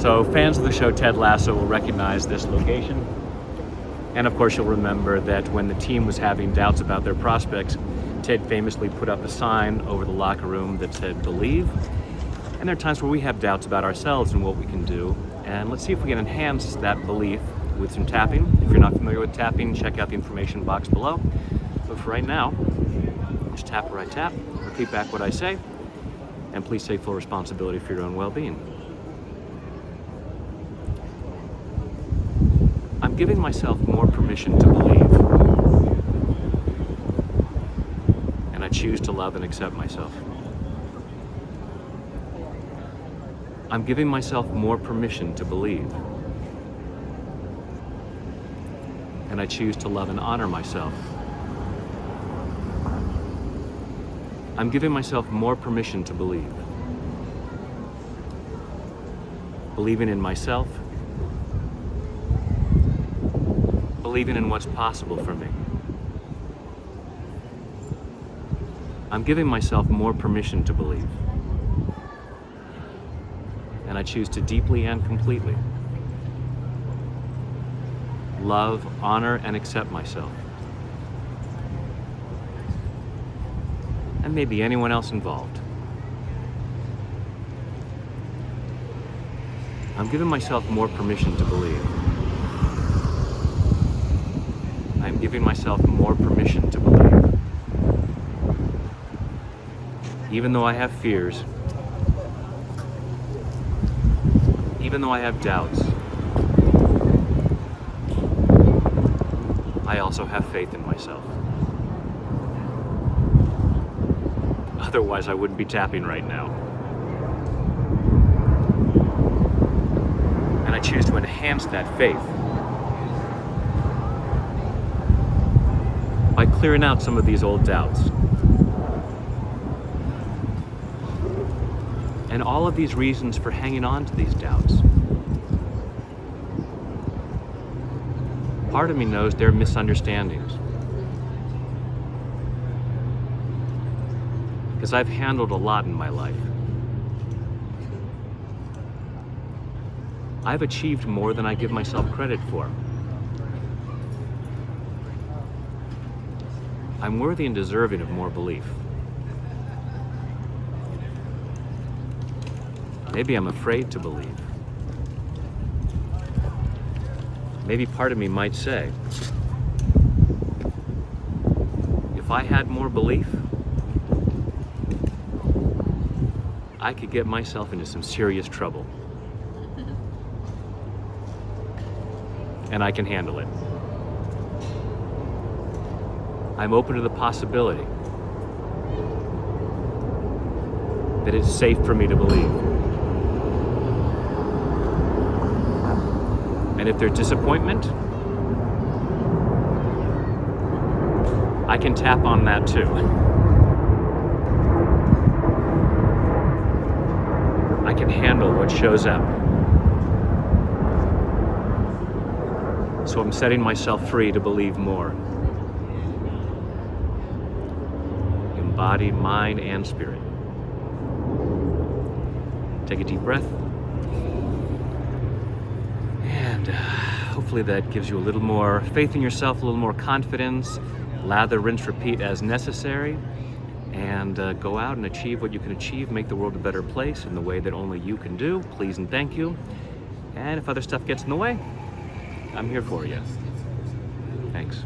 So fans of the show Ted Lasso will recognize this location. And of course you'll remember that when the team was having doubts about their prospects, Ted famously put up a sign over the locker room that said, "Believe." And there are times where we have doubts about ourselves and what we can do. And let's see if we can enhance that belief with some tapping. If you're not familiar with tapping, check out the information box below. But for right now, just tap where I tap, repeat back what I say, and please take full responsibility for your own well-being. I'm giving myself more permission to believe, and I choose to love and accept myself. I'm giving myself more permission to believe, and I choose to love and honor myself. I'm giving myself more permission to believe, believing in myself, believing in what's possible for me. I'm giving myself more permission to believe, and I choose to deeply and completely love, honor, and accept myself, and maybe anyone else involved. I'm giving myself more permission to believe. I'm giving myself more permission to believe. Even though I have fears, even though I have doubts, I also have faith in myself. Otherwise, I wouldn't be tapping right now. And I choose to enhance that faith by clearing out some of these old doubts. And all of these reasons for hanging on to these doubts. Part of me knows they're misunderstandings, because I've handled a lot in my life. I've achieved more than I give myself credit for. I'm worthy and deserving of more belief. Maybe I'm afraid to believe. Maybe part of me might say, if I had more belief, I could get myself into some serious trouble. And I can handle it. I'm open to the possibility that it's safe for me to believe. And if there's disappointment, I can tap on that too. I can handle what shows up. So I'm setting myself free to believe more. In body, mind, and spirit. Take a deep breath. And hopefully that gives you a little more faith in yourself, a little more confidence. Lather, rinse, repeat as necessary. And go out and achieve what you can achieve. Make the world a better place in the way that only you can do. Please and thank you. And if other stuff gets in the way, I'm here for you. Thanks.